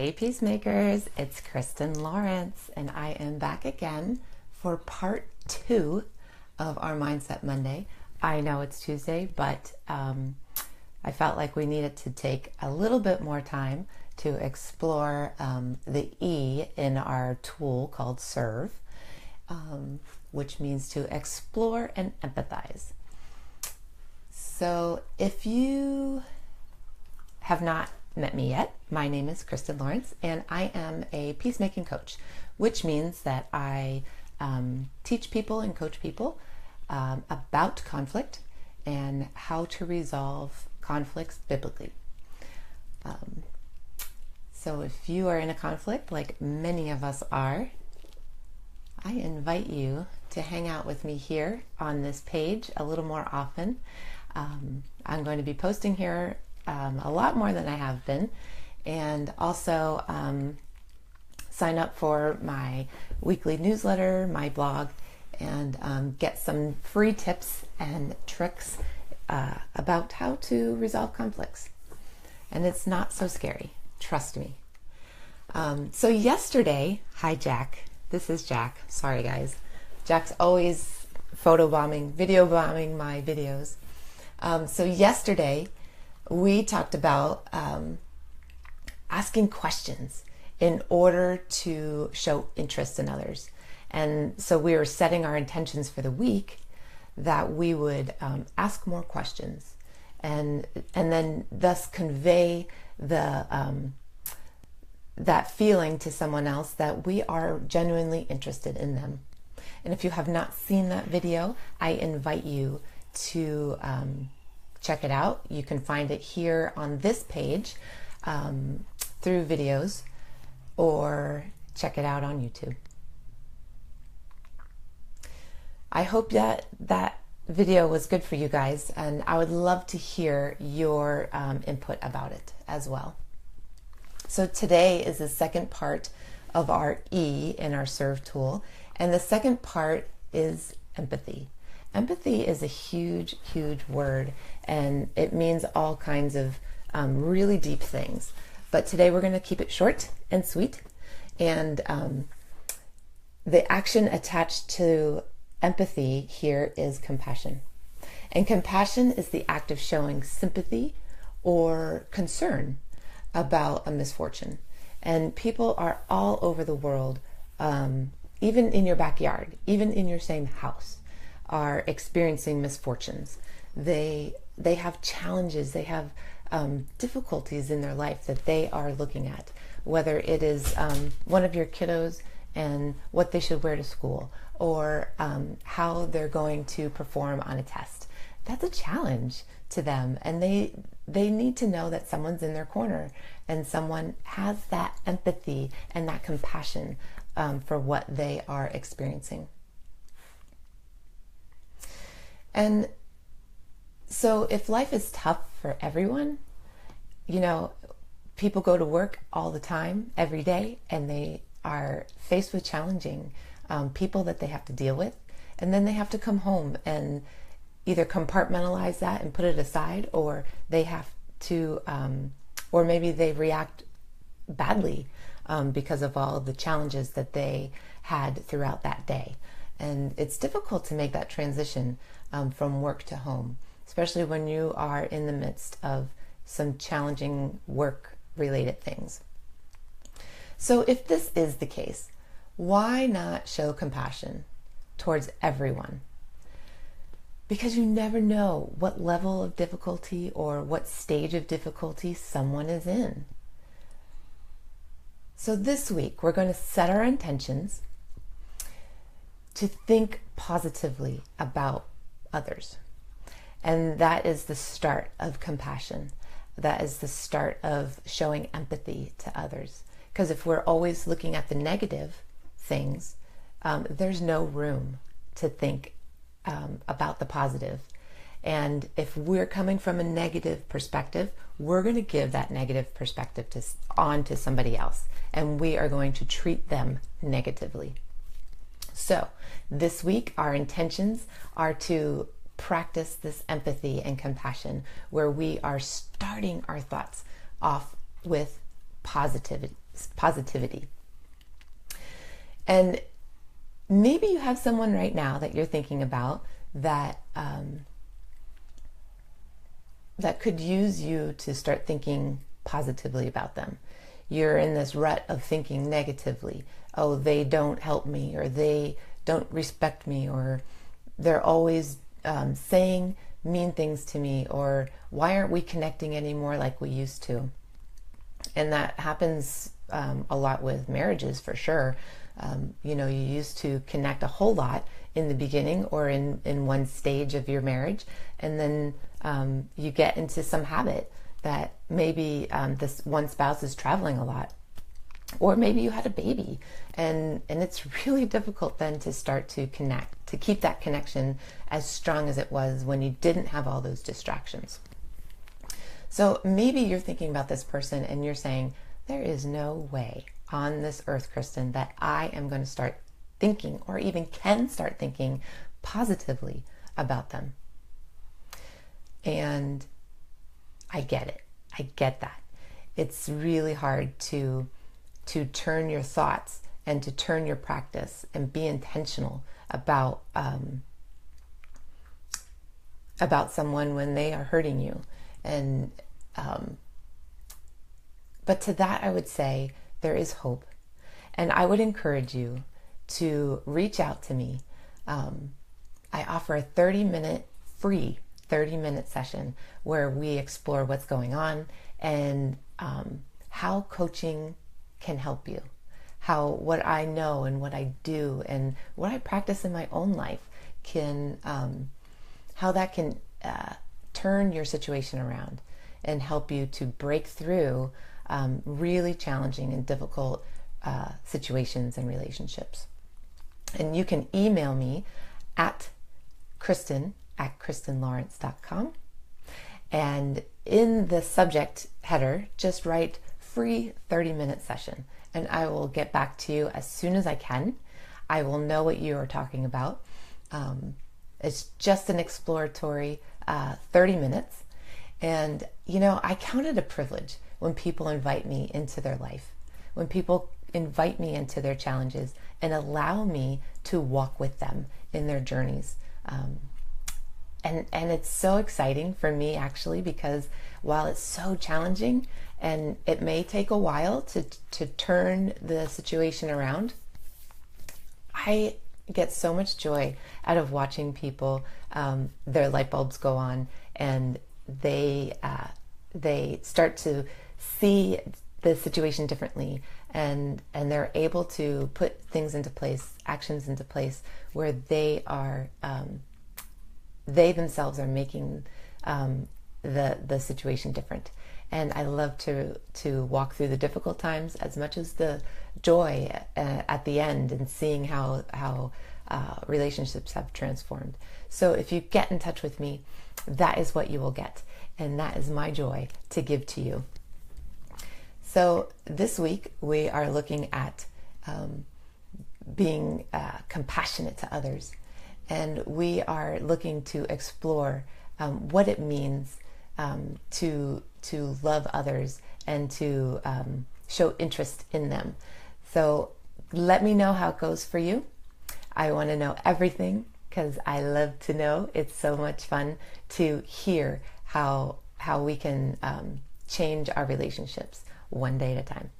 Hey Peacemakers, it's Kristen Lawrence, and I am back again for part 2 of our Mindset Monday. I know it's Tuesday, but I felt like we needed to take a little bit more time to explore the E in our tool called SERVE, which means to explore and empathize. So if you have not met me yet, my name is Kristen Lawrence, and I am a peacemaking coach, which means that I teach people and coach people about conflict and how to resolve conflicts biblically. So if you are in a conflict, like many of us are, I invite you to hang out with me here on this page a little more often. I'm going to be posting here a lot more than I have been, and also sign up for my weekly newsletter, my blog, and get some free tips and tricks about how to resolve conflicts. And it's not so scary, trust me. So yesterday, hi Jack, this is Jack, sorry guys. Jack's always photobombing, video bombing my videos. So yesterday, we talked about asking questions in order to show interest in others. And so we were setting our intentions for the week that we would ask more questions and then thus convey the that feeling to someone else that we are genuinely interested in them. And if you have not seen that video, I invite you to check it out. You can find it here on this page through videos, or check it out on YouTube. I hope that that video was good for you guys, and I would love to hear your input about it as well. So today is the second part of our E in our SERVE tool, and the second part is empathy. Empathy is a huge, huge word, and it means all kinds of really deep things. But today we're going to keep it short and sweet. And the action attached to empathy here is compassion. And compassion is the act of showing sympathy or concern about a misfortune. And people are all over the world, even in your backyard, even in your same house, are experiencing misfortunes. They have challenges, they have difficulties in their life that they are looking at, whether it is one of your kiddos and what they should wear to school, or how they're going to perform on a test. That's a challenge to them, and they need to know that someone's in their corner and someone has that empathy and that compassion for what they are experiencing. And so if life is tough for everyone, you know, people go to work all the time, every day, and they are faced with challenging people that they have to deal with. And then they have to come home and either compartmentalize that and put it aside, or they have to, or maybe they react badly because of all the challenges that they had throughout that day. And it's difficult to make that transition from work to home, especially when you are in the midst of some challenging work-related things. So if this is the case, why not show compassion towards everyone? Because you never know what level of difficulty or what stage of difficulty someone is in. So this week, we're going to set our intentions to think positively about others. And that is the start of compassion. That is the start of showing empathy to others. Because if we're always looking at the negative things, there's no room to think about the positive. And if we're coming from a negative perspective, we're going to give that negative perspective on to somebody else. And we are going to treat them negatively. So this week, our intentions are to practice this empathy and compassion, where we are starting our thoughts off with positivity. And maybe you have someone right now that you're thinking about that that could use you to start thinking positively about them. You're in this rut of thinking negatively. Oh, they don't help me, or they don't respect me, or they're always saying mean things to me, or why aren't we connecting anymore like we used to? And that happens a lot with marriages, for sure. You used to connect a whole lot in the beginning or in one stage of your marriage, and then you get into some habit that maybe this one spouse is traveling a lot, or maybe you had a baby, and it's really difficult then to start to connect, to keep that connection as strong as it was when you didn't have all those distractions. So maybe you're thinking about this person and you're saying, there is no way on this earth, Kristen, that I am going to start thinking, or even can start thinking positively about them. And I get it. I get that. It's really hard to turn your thoughts and to turn your practice and be intentional about someone when they are hurting you. And but to that, I would say there is hope. And I would encourage you to reach out to me. I offer a 30-minute free 30-minute session where we explore what's going on and how coaching can help you, how what I know and what I do and what I practice in my own life can, how that can turn your situation around and help you to break through really challenging and difficult situations and relationships. And you can email me at Kristen@KristenLawrence.com. And in the subject header, just write free 30-minute session. And I will get back to you as soon as I can. I will know what you are talking about. It's just an exploratory 30 minutes. And, I count it a privilege when people invite me into their life, when people invite me into their challenges and allow me to walk with them in their journeys. And it's so exciting for me, actually, because while it's so challenging and it may take a while to turn the situation around, I get so much joy out of watching people, their light bulbs go on, and they start to see the situation differently, and they're able to put things into place, actions into place, where they themselves are making the situation different. And I love to walk through the difficult times as much as the joy at the end, and seeing how relationships have transformed. So if you get in touch with me, that is what you will get. And that is my joy to give to you. So this week we are looking at being compassionate to others. And we are looking to explore what it means to love others and to show interest in them. So let me know how it goes for you. I want to know everything because I love to know. It's so much fun to hear how we can change our relationships one day at a time.